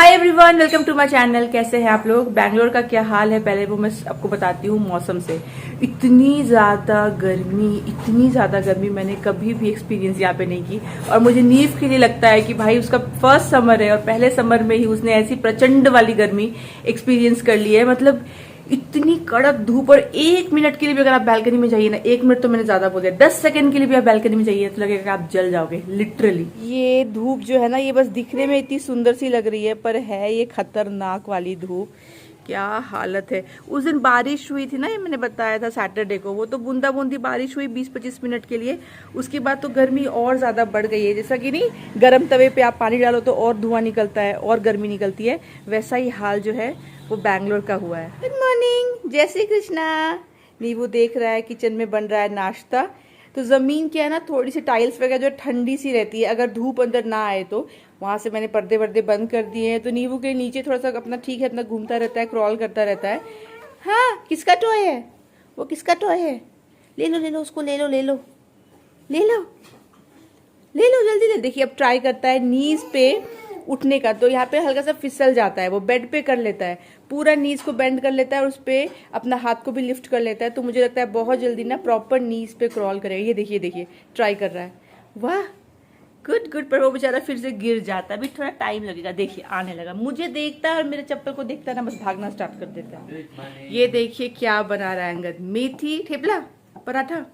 Hi everyone, welcome to my channel. कैसे हैं आप लोग? बैंगलोर का क्या हाल है पहले वो मैं आपको बताती हूँ। मौसम से इतनी ज़्यादा गर्मी मैंने कभी भी एक्सपीरियंस यहाँ पे नहीं की। और मुझे नीव के लिए लगता है कि भाई उसका फर्स्ट समर है और पहले समर में ही उसने ऐसी प्रचंड वाली गर्मी एक्सपीरियंस कर ली है। मतलब इतनी कड़क धूप, और 1 मिनट के लिए भी अगर आप बालकनी में जाइए ना, 1 मिनट तो मैंने ज्यादा बोल दिया, 10 सेकंड के लिए भी आप बालकनी में जाइए तो लगेगा कि आप जल जाओगे लिटरली। ये धूप जो है ना, ये बस दिखने में इतनी सुंदर सी लग रही है पर है ये खतरनाक वाली धूप। क्या हालत है। उस दिन बारिश हुई थी ना, ये मैंने बताया था सैटरडे को, वो तो बूंदा बूंदी बारिश हुई 20-25 मिनट के लिए। उसके बाद तो गर्मी और ज्यादा बढ़ गई है। जैसा कि नहीं गर्म तवे पे आप पानी डालो तो और धुआं निकलता है और गर्मी निकलती है, वैसा ही हाल जो है वो बैंगलोर का हुआ है। गुड मॉर्निंग, जय श्री कृष्णा। नींबू देख रहा है किचन में बन रहा है नाश्ता। तो जमीन क्या है ना, थोड़ी सी टाइल्स वगैरह जो ठंडी सी रहती है, अगर धूप अंदर ना आए तो वहां से मैंने पर्दे वर्दे बंद कर दिए हैं। तो नींबू के नीचे थोड़ा सा अपना ठीक है, अपना घूमता रहता है, क्रॉल करता रहता है। हाँ, किसका टॉय है वो? किसका टॉय है? ले लो उसको, ले लो जल्दी ले। देखिए अब ट्राई करता है नीज पे उठने का, तो यहाँ पे हल्का सा फिसल जाता है, वो बेड पे कर लेता है, पूरा नीज को बेंड कर लेता है और उस पे अपना हाथ को भी लिफ्ट कर लेता है। तो मुझे लगता है बहुत जल्दी ना प्रॉपर नीज पे क्रॉल करेगा। ये देखिए ट्राई कर रहा है। वाह, गुड। पर वो बेचारा फिर से गिर जाता है, अभी थोड़ा टाइम लगेगा। देखिए आने लगा, मुझे देखता है और मेरे चप्पल को देखता है ना, बस भागना स्टार्ट कर देता है। ये देखिए क्या बना रहा है अंगद, मेथी ठेपला पराठा।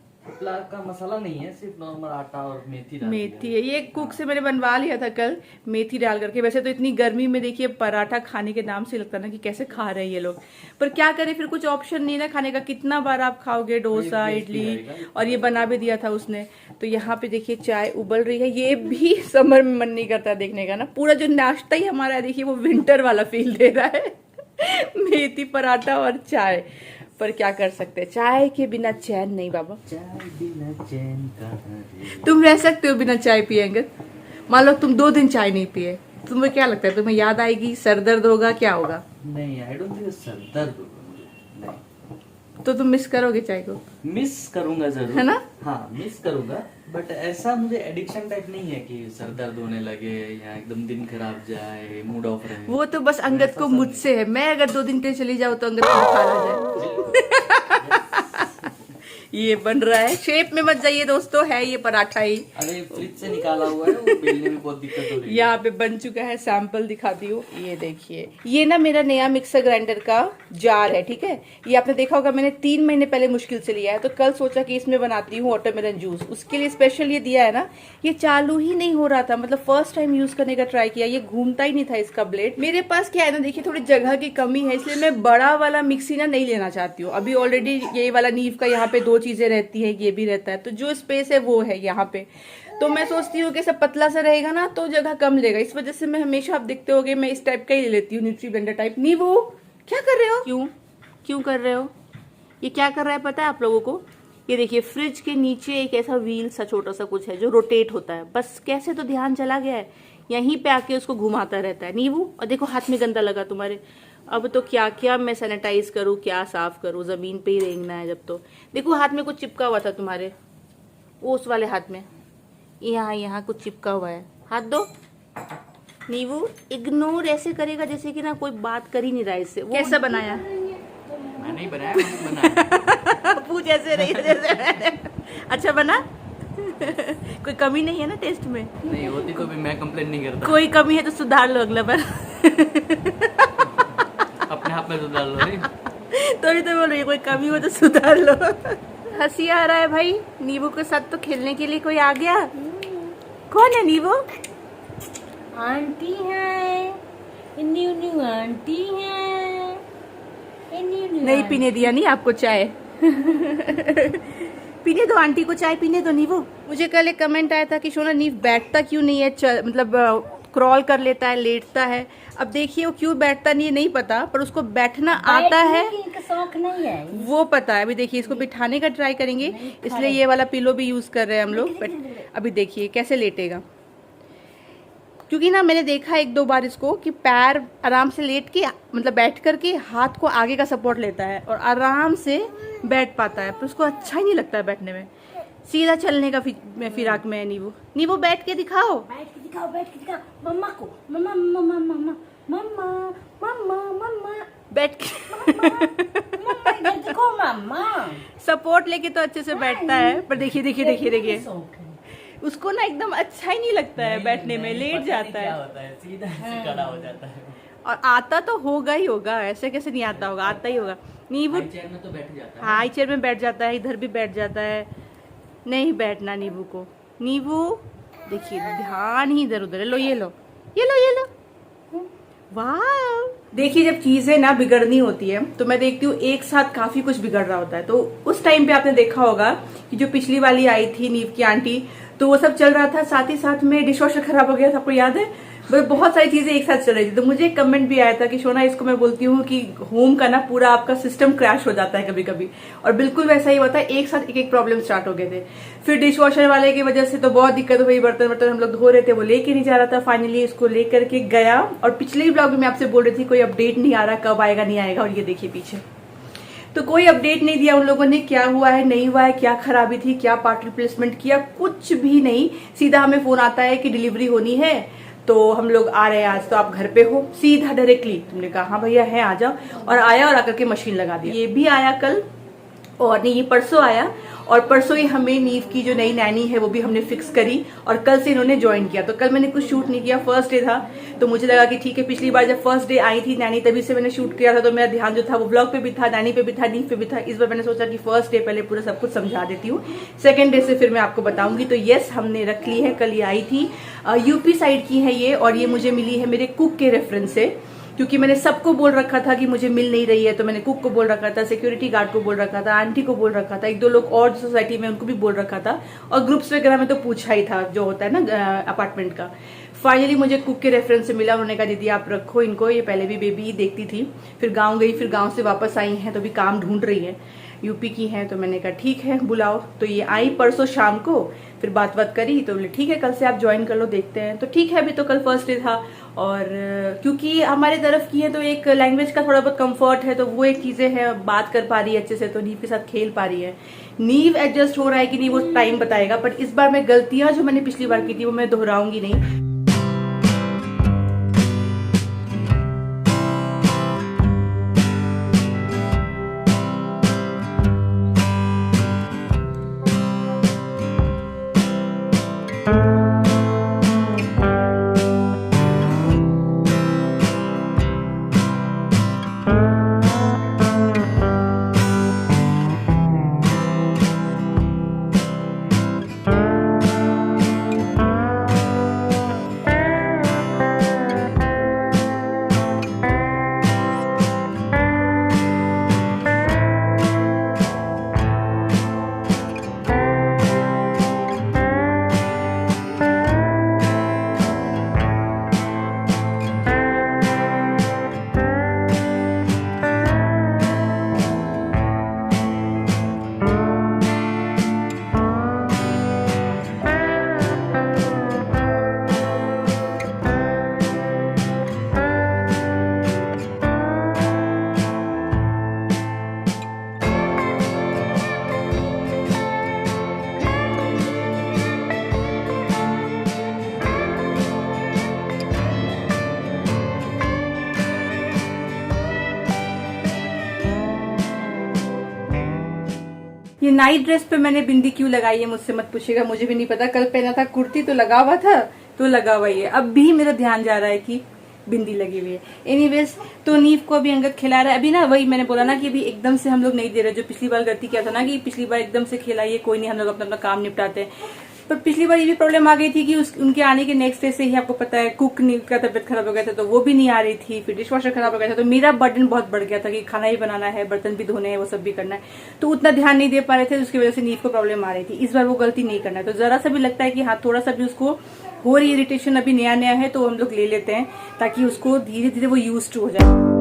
का मसाला नहीं है, सिर्फ नॉर्मल आटा और मेथी है। ये कुक से मैंने बनवा लिया था कल, मेथी डाल करके। वैसे तो इतनी गर्मी में देखिए पराठा खाने के नाम से लगता ना कि कैसे खा रहे हैं ये लोग, पर क्या करें, फिर कुछ ऑप्शन नहीं ना खाने का। कितना बार आप खाओगे डोसा इडली, और ये बना भी दिया था उसने। तो यहाँ पे देखिए चाय उबल रही है। ये भी समर में मन नहीं करता देखने का ना, पूरा जो नाश्ता ही हमारा है देखिए वो विंटर वाला फील दे रहा है। मेथी पराठा और चाय, पर क्या कर सकते हैं, चाय के बिना चैन नहीं बाबा। चाय बिना चैन का। तुम रह सकते हो बिना चाय पिएंगे? मान लो तुम 2 दिन चाय नहीं पिए, तुम्हें क्या लगता है, तुम्हें याद आएगी, सर दर्द होगा, क्या होगा? नहीं, आई डोंट थिंक सर दर्द होगा। नहीं, तो तुम मिस करोगे चाय को? मिस करूंगा जरूर, है ना? हाँ मिस करूंगा, बट ऐसा मुझे एडिक्शन टाइप नहीं है कि सर दर्द होने लगे या एकदम दिन खराब जाए, मूड ऑफ रहे। वो तो बस अंगद को मुझसे है। मैं अगर 2 दिन के लिए चली जाऊँ तो अंगद को बुखार आ जाए। ये बन रहा है, शेप में मत जाइए दोस्तों, है ये पराठा ही। अरे फ्रिज से निकाला हुआ है, वो बेलने में बहुत दिक्कत हो रही है। यहाँ पे बन चुका है, सैंपल दिखाती हूँ। ये देखिए, ये ना मेरा नया मिक्सर ग्राइंडर का जार है, ठीक है। ये आपने देखा होगा, मैंने 3 महीने पहले मुश्किल से लिया है। तो कल सोचा कि इसमें बनाती हूँ वाटरमेलन जूस, उसके लिए स्पेशल ये दिया है ना। ये चालू ही नहीं हो रहा था, मतलब फर्स्ट टाइम यूज करने का ट्राई किया, ये घूमता ही नहीं था इसका ब्लेड। मेरे पास क्या है ना, देखिए थोड़ी जगह की कमी है, इसलिए मैं बड़ा वाला मिक्सी ना नहीं लेना चाहती हूँ। अभी ऑलरेडी ये वाला नीव का यहाँ पे 2 चीजें रहती है, ये भी रहता है, तो जो स्पेस है वो है यहाँ पे। तो मैं सोचती हूँ कि सब पतला सा रहेगा ना तो जगह कम लेगा, इस वजह से मैं हमेशा, आप देखते होगे, मैं इस टाइप का ही ले लेती हूँ, न्यूट्री ब्लेंडर टाइप। नींबू क्या कर रहे हो? क्यों कर रहे हो? ये क्या कर रहा है पता है आप लोगों को? ये देखिए फ्रिज के नीचे एक ऐसा व्हील सा छोटा सा कुछ है जो रोटेट होता है, बस कैसे तो ध्यान चला गया है, यहीं पे आके उसको घुमाता रहता है नींबू। और देखो हाथ में गंदा लगा तुम्हारे। अब तो क्या क्या मैं सैनिटाइज करूँ, क्या साफ करूँ, जमीन पे ही रेंगना है जब। तो देखो हाथ में कुछ चिपका हुआ था तुम्हारे, उस वाले हाथ में, यहाँ कुछ चिपका हुआ है, हाथ दो। नींबू इग्नोर ऐसे करेगा जैसे कि ना कोई बात कर ही नहीं रहा है इससे। कैसा बनाया? मैं नहीं बनाया, बनाया। पूछ ऐसे रही जैसे अच्छा बना? कोई कमी नहीं है ना टेस्ट में? नहीं होती तो भी मैं कंप्लेन नहीं करता। कोई कमी है तो सुधार लो अगला बार। अपने हाथ में सुधार लो। तो भी तो बोल रही है, कोई कमी हो तो सुधार लो। हंसी आ रहा है भाई, नींबू के साथ तो खेलने के लिए कोई आ गया। कौन है नींबू? आंटी है, न्यू आंटी है। नहीं पीने दिया नहीं आपको चाय। पीने दो आंटी को चाय, पीने दो नींबू। मुझे कल एक कमेंट आया था कि शोना नींव बैठता क्यों नहीं है, मतलब क्रॉल कर लेता है, लेटता है। अब देखिए वो क्यों बैठता नहीं है नहीं पता, पर उसको बैठना आता है, शौक नहीं है वो पता है। अभी देखिए इसको बिठाने का ट्राई करेंगे, इसलिए ये वाला पिलो भी यूज कर रहे हैं हम लोग। बट अभी देखिए कैसे लेटेगा, क्योंकि ना मैंने देखा 1-2 बार इसको कि पैर आराम से लेट के, मतलब बैठ करके हाथ को आगे का सपोर्ट लेता है और आराम से बैठ पाता है, पर उसको अच्छा ही नहीं लगता है बैठने में। सीधा चलने का फिराक में है नींबू। नींबू बैठ के दिखाओ, बैठ के दिखाओ मम्मा को। मम्मा बैठ के मम्मा इधर देखो मम्मा। सपोर्ट लेके तो अच्छे से बैठता है, पर देखिए देखिए देखिए देखिए शौक है। उसको ना एकदम अच्छा ही नहीं लगता है बैठने में, लेट जाता क्या है। होता है, सीधा ऐसे खड़ा हो जाता है। और आता तो होगा ही होगा, ऐसे कैसे नहीं आता होगा, आता ही होगा। नींबू हाई चेयर में तो बैठ जाता है। हाई चेयर में बैठ जाता है, इधर भी बैठ जाता है। नहीं बैठना नींबू को। नींबू देखिए ध्यान ही इधर उधर है। लो ये लो ये लो ये लो। वाह देखिए, जब चीजें ना बिगड़नी होती है तो मैं देखती हूँ एक साथ काफी कुछ बिगड़ रहा होता है। तो उस टाइम पे आपने देखा होगा कि जो पिछली वाली आई थी नीव की आंटी, तो वो सब चल रहा था, साथ ही साथ में डिश वॉशर खराब हो गया था, आपको याद है? बहुत सारी चीजें एक साथ चल रही थी। तो मुझे एक कमेंट भी आया था कि शोना इसको मैं बोलती हूँ कि होम का ना पूरा आपका सिस्टम क्रैश हो जाता है कभी कभी, और बिल्कुल वैसा ही होता है। एक साथ एक एक प्रॉब्लम स्टार्ट हो गए थे। फिर डिश वॉशर वाले की वजह से तो बहुत दिक्कत हुई, बर्तन वर्तन हम लोग धो रहे थे, वो लेके नहीं जा रहा था। फाइनली इसको लेकर के गया, और पिछले ब्लॉग में मैं आपसे बोल रही थी कोई अपडेट नहीं आ रहा, कब आएगा नहीं आएगा, और ये देखिए पीछे तो कोई अपडेट नहीं दिया उन लोगों ने, क्या हुआ है नहीं हुआ है, क्या खराबी थी, क्या पार्ट रिप्लेसमेंट किया, कुछ भी नहीं। सीधा हमें फोन आता है कि डिलीवरी होनी है, तो हम लोग आ रहे हैं आज, तो आप घर पे हो, सीधा डायरेक्टली। तुमने कहा हाँ भैया है आ जाओ, और आया और आकर के मशीन लगा दी। ये भी आया कल, और नहीं ये परसों आया, और परसों ही हमें नीव की जो नई नैनी है वो भी हमने फिक्स करी, और कल से इन्होंने ज्वाइन किया। तो कल मैंने कुछ शूट नहीं किया, फर्स्ट डे था, तो मुझे लगा कि ठीक है, पिछली बार जब फर्स्ट डे आई थी नैनी तभी से मैंने शूट किया था, तो मेरा ध्यान जो था वो ब्लॉग पे भी था, नैनी पे भी था, नीव पे भी था। इस बार मैंने सोचा कि फर्स्ट डे पहले पूरा सब कुछ समझा देती हूँ, सेकेंड डे से फिर मैं आपको बताऊंगी। तो यस, हमने रख ली है, कल ये आई थी, यूपी साइड की है ये, और ये मुझे मिली है मेरे कुक के रेफरेंस से, क्योंकि मैंने सबको बोल रखा था कि मुझे मिल नहीं रही है। तो मैंने कुक को बोल रखा था, सिक्योरिटी गार्ड को बोल रखा था, आंटी को बोल रखा था, एक दो लोग और सोसाइटी में उनको भी बोल रखा था, और ग्रुप्स वगैरह में तो पूछा ही था जो होता है ना अपार्टमेंट का। फाइनली मुझे कुक के रेफरेंस से मिला। उन्होंने कहा दीदी आप रखो इनको, ये पहले भी बेबी ही देखती थी, फिर गाँव गई, फिर गाँव से वापस आई हैं तो भी काम ढूंढ रही है, यूपी की हैं। तो मैंने कहा ठीक है बुलाओ। तो ये आई परसों शाम को, फिर बात करी, तो बोले ठीक है कल से आप ज्वाइन कर लो, देखते हैं। तो ठीक है, अभी तो कल फर्स्ट डे था, और क्योंकि हमारे तरफ की है तो एक लैंग्वेज का थोड़ा बहुत कंफर्ट है, तो वो एक चीजें है, बात कर पा रही है अच्छे से, तो नीव के साथ खेल पा रही है। नीव एडजस्ट हो रहा है कि नहीं वो टाइम बताएगा, बट इस बार मैं गलतियां जो मैंने पिछली बार की थी वो मैं दोहराऊंगी नहीं। ये नाइट ड्रेस पे मैंने बिंदी क्यों लगाई है मुझसे मत पूछिएगा, मुझे भी नहीं पता। कल पहना था कुर्ती तो लगा हुआ था, तो लगा हुआ ही है। अब भी मेरा ध्यान जा रहा है कि बिंदी लगी हुई है। एनीवेज, तो नीव को अभी अंगद खिला रहा है। अभी ना वही मैंने बोला ना कि अभी एकदम से हम लोग नहीं दे रहे, जो पिछली बार गलती किया था ना कि पिछली बार एकदम से खिलाइए, कोई नहीं, हम लोग अपना अपना काम निपटाते हैं। पर पिछली बार ये भी प्रॉब्लम आ गई थी कि उनके आने के नेक्स्ट डे से ही आपको पता है कुक का तबियत खराब हो गया था, तो वो भी नहीं आ रही थी, फिर डिश वॉशर खराब हो गया था, तो मेरा बर्डन बहुत बढ़ गया था कि खाना ही बनाना है, बर्तन भी धोने हैं, वो सब भी करना है, तो उतना ध्यान नहीं दे पा रहे थे, उसकी वजह से नीव को प्रॉब्लम आ रही थी। इस बार वो गलती नहीं करना है, तो जरा सा भी लगता है कि हाँ थोड़ा सा भी उसको हो रही इरिटेशन, अभी नया नया है, तो हम लोग ले लेते हैं ताकि उसको धीरे धीरे वो यूज्ड हो जाए।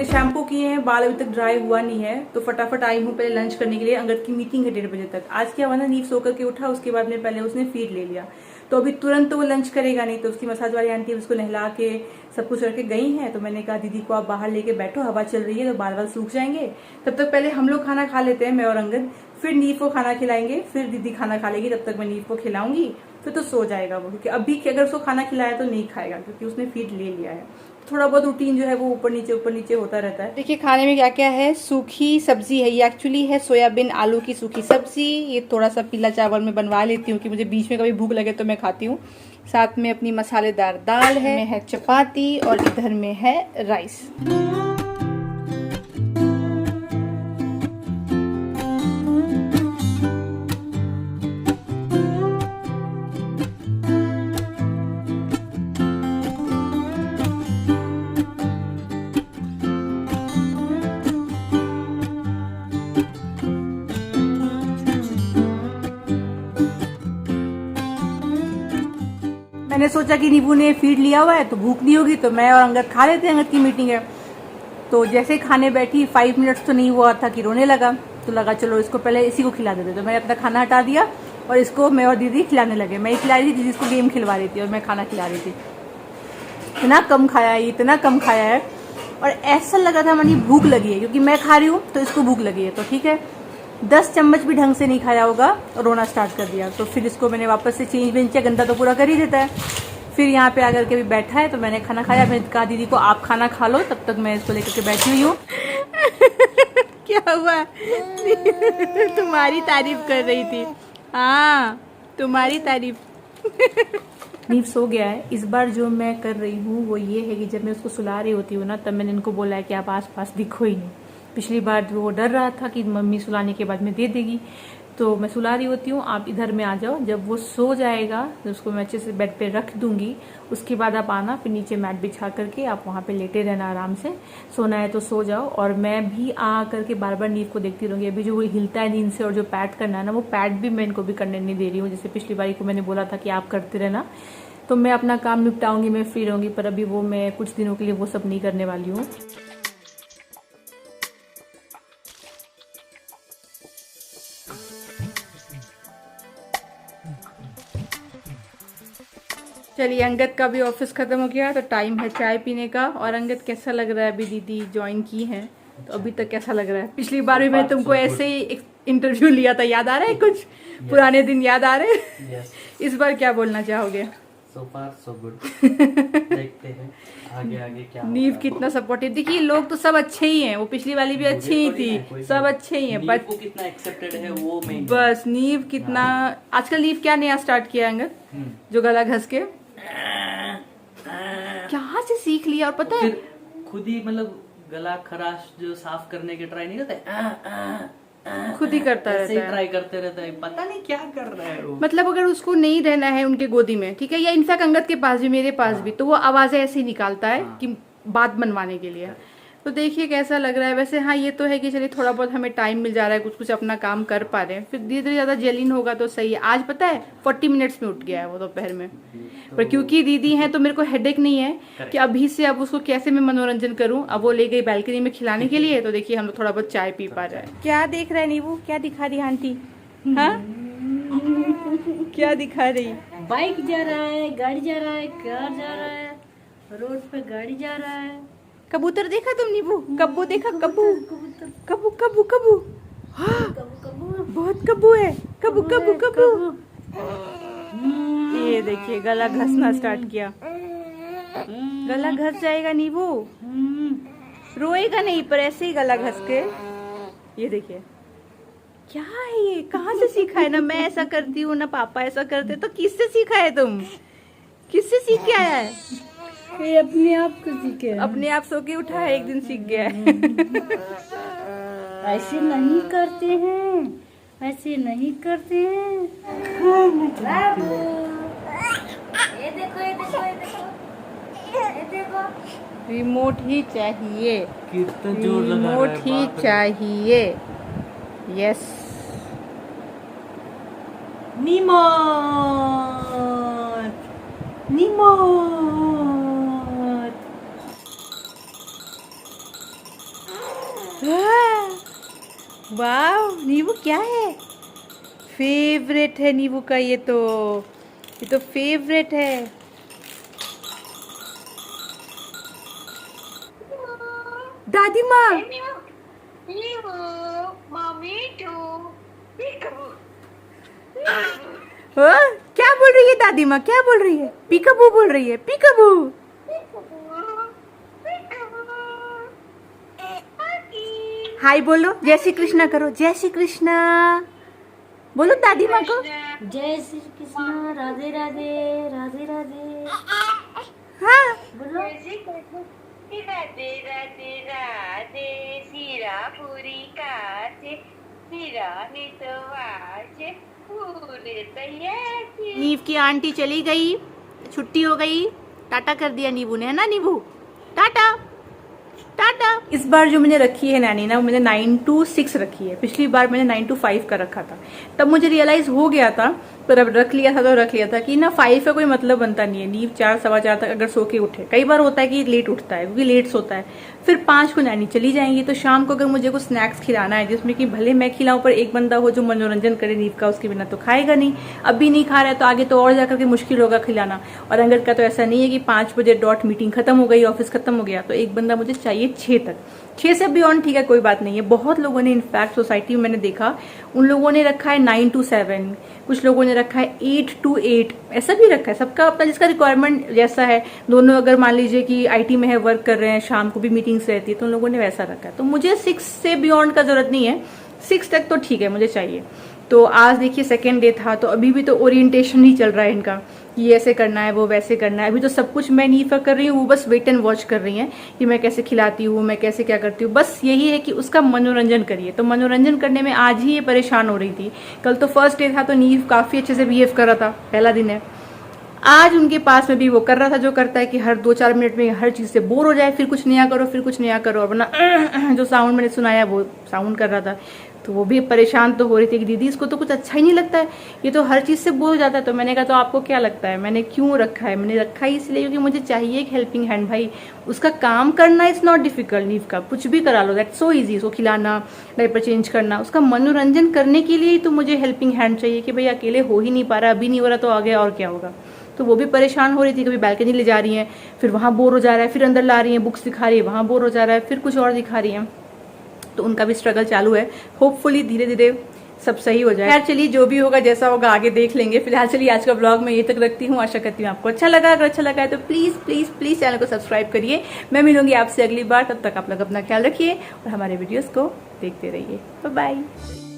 शैम्पू किए हैं, बाल अभी तक ड्राई हुआ नहीं है, तो फटाफट आई हूँ पहले लंच करने के लिए। अंगद की मीटिंग है 1:30 बजे तक। आज क्या हुआ ना, नीव सो करके उठा, उसके बाद में पहले उसने फीड ले लिया, तो अभी तुरंत तो वो लंच करेगा नहीं, तो उसकी मसाज वाली आंटी उसको नहला के सब कुछ करके गई हैं। तो मैंने कहा दीदी को आप बाहर लेके बैठो, हवा चल रही है तो बाल बाल सूख जाएंगे, तब तक पहले हम लोग खाना खा लेते हैं, मैं और अंगद, फिर नीव को खाना खिलाएंगे, फिर दीदी खाना खा लेगी, तब तक मैं नीव को खिलाऊंगी, फिर तो सो जाएगा वो। क्योंकि अभी अगर उसको खाना खिलाया तो नहीं खाएगा, क्योंकि उसने फीड ले लिया है। थोड़ा बहुत रूटीन जो है वो ऊपर नीचे होता रहता है। देखिए खाने में क्या क्या है। सूखी सब्जी है, ये एक्चुअली है सोयाबीन आलू की सूखी सब्जी। ये थोड़ा सा पीला चावल में बनवा लेती हूँ कि मुझे बीच में कभी भूख लगे तो मैं खाती हूँ। साथ में अपनी मसालेदार दाल है चपाती, और इधर में है राइस। मैंने सोचा कि नीबू ने फीड लिया हुआ है तो भूख नहीं होगी, तो मैं और अंगद खा लेते हैं, अंगद की मीटिंग है। तो जैसे खाने बैठी 5 मिनट्स तो नहीं हुआ था कि रोने लगा, तो लगा चलो इसको पहले इसी को खिला देते। तो मैंने अपना खाना हटा दिया और इसको मैं और दीदी खिलाने लगे। मैं खिला रही थी, दीदी इसको गेम खिलवा रही थी और मैं खाना खिला रही थी। इतना कम खाया है, इतना कम खाया है, और ऐसा लगा था मनी भूख लगी है, क्योंकि मैं खा रही हूँ तो इसको भूख लगी है। तो ठीक है, 10 चम्मच भी ढंग से नहीं खाया होगा और रोना स्टार्ट कर दिया। तो फिर इसको मैंने वापस से चेंज वेंज किया, गंदा तो पूरा कर ही देता है। फिर यहाँ पे आकर के भी बैठा है, तो मैंने खाना खाया। मैंने कहा दीदी को आप खाना खा लो, तब तक मैं इसको लेकर के बैठी हुई हूँ। क्या हुआ? तुम्हारी तारीफ कर रही थी। हाँ, तुम्हारी तारीफ। नीव सो गया है। इस बार जो मैं कर रही हूँ वो ये है कि जब मैं उसको सुला रही होती हूँ ना, तब मैंने इनको बोला है कि आप आस पास दिखो ही नहीं। पिछली बार वो डर रहा था कि मम्मी सुलाने के बाद में दे देगी, तो मैं सुला रही होती हूँ, आप इधर में आ जाओ। जब वो सो जाएगा तो उसको मैं अच्छे से बेड पे रख दूंगी, उसके बाद आप आना, फिर नीचे मैट बिछा करके आप वहाँ पे लेटे रहना आराम से। सोना है तो सो जाओ, और मैं भी आ करके बार बार नींद को देखती रहूँगी। अभी जो वो हिलता है नींद से, और जो पैड करना है ना, वो पैड भी मैं इनको भी करने नहीं दे रही हूँ। जैसे पिछली बारी को मैंने बोला था कि आप करते रहना, तो मैं अपना काम निपटाऊंगी, मैं फ्री रहूंगी। पर अभी वो मैं कुछ दिनों के लिए वो सब नहीं करने वाली हूँ। चलिए, अंगद का भी ऑफिस खत्म हो गया, तो टाइम है चाय पीने का। और अंगद कैसा लग रहा है? अभी दीदी ज्वाइन की है, तो अभी तक कैसा लग रहा है? पिछली बार भी मैंने तुमको ऐसे ही इंटरव्यू लिया था, याद आ रहा है? कुछ पुराने दिन याद आ रहे हैं? इस बार क्या बोलना चाहोगे? So far so good. देखते हैं आगे आगे क्या होगा। नीव कितना सपोर्टिव। देखिए लोग तो सब अच्छे ही हैं, वो पिछली वाली भी अच्छी ही थी, सब अच्छे ही हैं, बट कितना एक्सेप्टेड है वो मैं बस नीव कितना। आजकल नीव क्या नया स्टार्ट किया है अंगद? जो गला घस के कहाँ से सीख लिया? और पता है खुद ही मतलब गला खराश जो साफ करने के ट्राई नहीं करते, खुद ही करता रहता है, ट्राई करते रहता है, पता नहीं क्या कर रहा है वो। मतलब अगर उसको नहीं रहना है उनके गोदी में, ठीक है, या इनफैक्ट अंगद के पास भी, मेरे पास भी, तो वो आवाजें ऐसे ही निकालता है कि बात मनवाने के लिए। तो देखिए कैसा लग रहा है। वैसे हाँ, ये तो है कि चलिए थोड़ा बहुत हमें टाइम मिल जा रहा है, कुछ कुछ अपना काम कर पा रहे हैं। फिर धीरे धीरे ज्यादा जेलिन होगा तो सही है। आज पता है 40 मिनट्स में उठ गया है वो दोपहर में। पर क्योंकि दीदी है तो मेरे को हेडेक नहीं है कि अभी से अब उसको कैसे मैं मनोरंजन करूं। अब वो ले गई बैल्कनी में खिलाने के लिए, तो देखिए हम लोग थोड़ा बहुत चाय पी पा रहे हैं। क्या देख रहा है नीबू? क्या दिखा रही आंटी? हाँ, क्या दिखा रही? बाइक जा रहा है, गाड़ी जा रहा है, कार जा रहा है, रोड पे गाड़ी जा रहा है। कबूतर देखा तुम नीबू? कब्बू देखा? कब्बू कब्बू कब्बू कब्बू, हाँ बहुत कब्बू है। कब्बू कब्बू कब्बू। ये देखिए गला घसना स्टार्ट किया। गला घस जाएगा नीबू, रोएगा नहीं पर ऐसे ही गला घस के। ये देखिए क्या है ये? कहाँ से सीखा है? ना मैं ऐसा करती हूँ ना पापा ऐसा करते, तो किससे सीखा है तुम? किससे सीख के आया है? ये अपने आप को सीखे। अपने आप सो के उठा है, एक दिन सीख गया है। ऐसे नहीं करते हैं, ऐसे नहीं करते हैं। ये देखो, ये देखो, ये देखो, ये देखो। रिमोट ही चाहिए, कितना जोर लगा रहा है, रिमोट ही बाप रे। चाहिए। यस, नीमोट, नीमोट। वाह, नीबू क्या है? फेवरेट है नीबू का ये तो। ये तो फेवरेट है। दादी माँ, क्या बोल रही है दादी माँ, क्या बोल रही है? पीकाबू बोल रही है, पीकाबू। हाय बोलो, जय श्री कृष्णा करो, जय श्री कृष्णा बोलो दादी माँ को। जय श्री कृष्ण, राधे राधे, राधे राधे। हाँ बोलो। राधे राधे राधे, सिरा पूरी काचे, सिरा नितवाचे, पूरे तैयार। नीव की आंटी चली गई, छुट्टी हो गई, टाटा कर दिया नीबू ने, है ना नीबू? टाटा टाटा। इस बार जो मैंने रखी है नैनी ना, वो मैंने 9 to 6 रखी है। पिछली बार मैंने 9 to 5 का रखा था, तब मुझे रियलाइज हो गया था, पर अब रख लिया था तो रख लिया था कि ना 5 का कोई मतलब बनता नहीं है। नीव 4 सवा 4 तक अगर सो के उठे, कई बार होता है कि लेट उठता है क्योंकि लेट सोता है, फिर 5 को नैनी चली जाएंगी। तो शाम को अगर मुझे कुछ स्नैक्स खिलाना है, जिसमें कि भले मैं खिलाऊं पर एक बंदा हो जो मनोरंजन करे नीव का, उसके बिना तो खाएगा नहीं। अभी नहीं खा रहा है तो आगे तो और जाकर के मुश्किल होगा खिलाना। और अंगद का तो ऐसा नहीं है कि 5 बजे डॉट मीटिंग खत्म हो गई, ऑफिस खत्म हो गया, तो एक बंदा मुझे चाहिए 6 तक। 6 से बियॉन्ड ठीक है, कोई बात नहीं है। बहुत लोगों ने, इनफैक्ट सोसाइटी में मैंने देखा, उन लोगों ने रखा है 9 to 7, कुछ लोगों ने रखा है 8 to 8, ऐसा भी रखा है। सबका अपना जिसका रिक्वायरमेंट जैसा है। दोनों अगर मान लीजिए कि आईटी में है, वर्क कर रहे हैं, शाम को भी मीटिंग्स रहती है, तो उन लोगों ने वैसा रखा है। तो मुझे 6 से बियॉन्ड का जरूरत नहीं है, 6 तक तो ठीक है मुझे चाहिए। तो आज देखिए सेकेंड डे था, तो अभी भी तो ओरिएंटेशन ही चल रहा है इनका, ये ऐसे करना है, वो वैसे करना है। अभी तो सब कुछ मैं नीफा कर रही हूँ, वो बस वेट एंड वॉच कर रही हैं कि मैं कैसे खिलाती हूँ, मैं कैसे क्या करती हूँ। बस यही है कि उसका मनोरंजन करिए। तो मनोरंजन करने में आज ही ये परेशान हो रही थी। कल तो फर्स्ट डे था तो नीव काफी अच्छे से बिहेव कर रहा था, पहला दिन है। आज उनके पास में भी वो कर रहा था जो करता है कि हर 2-4 मिनट में हर चीज से बोर हो जाए, फिर कुछ नया करो, फिर कुछ नया करो, वरना जो साउंड मैंने सुनाया वो साउंड कर रहा था। तो वो भी परेशान तो हो रही थी कि दीदी इसको तो कुछ अच्छा ही नहीं लगता है, ये तो हर चीज से बोर हो जाता है। तो मैंने कहा तो आपको क्या लगता है मैंने क्यों रखा है? मैंने रखा ही इसलिए क्योंकि मुझे चाहिए एक हेल्पिंग हैंड। भाई उसका काम करना इज नॉट डिफिकल्ट, नीव का कुछ भी करा लो, दैट्स सो इजी। उसको खिलाना, डायपर चेंज करना, उसका मनोरंजन करने के लिए ही तो मुझे हेल्पिंग हैंड चाहिए कि भाई अकेले हो ही नहीं पा रहा, अभी नहीं हो रहा तो आगे और क्या होगा। तो वो भी परेशान हो रही थी, कभी बालकनी ले जा रही हैं, फिर वहां बोर हो जा रहा है, फिर अंदर ला रही हैं, बुक्स दिखा रही है, वहां बोर हो जा रहा है, फिर कुछ और दिखा रही हैं। तो उनका भी स्ट्रगल चालू है। होपफुली धीरे धीरे सब सही हो जाए। यार चलिए, जो भी होगा जैसा होगा आगे देख लेंगे। फिलहाल चलिए आज का ब्लॉग मैं ये तक रखती हूँ। आशा करती हूँ आपको अच्छा लगा। अगर अच्छा लगा है तो प्लीज प्लीज प्लीज चैनल को सब्सक्राइब करिए। मैं मिलूंगी आपसे अगली बार, तब तक आप लोग अपना ख्याल रखिए और हमारे वीडियोस को देखते रहिए। Bye bye.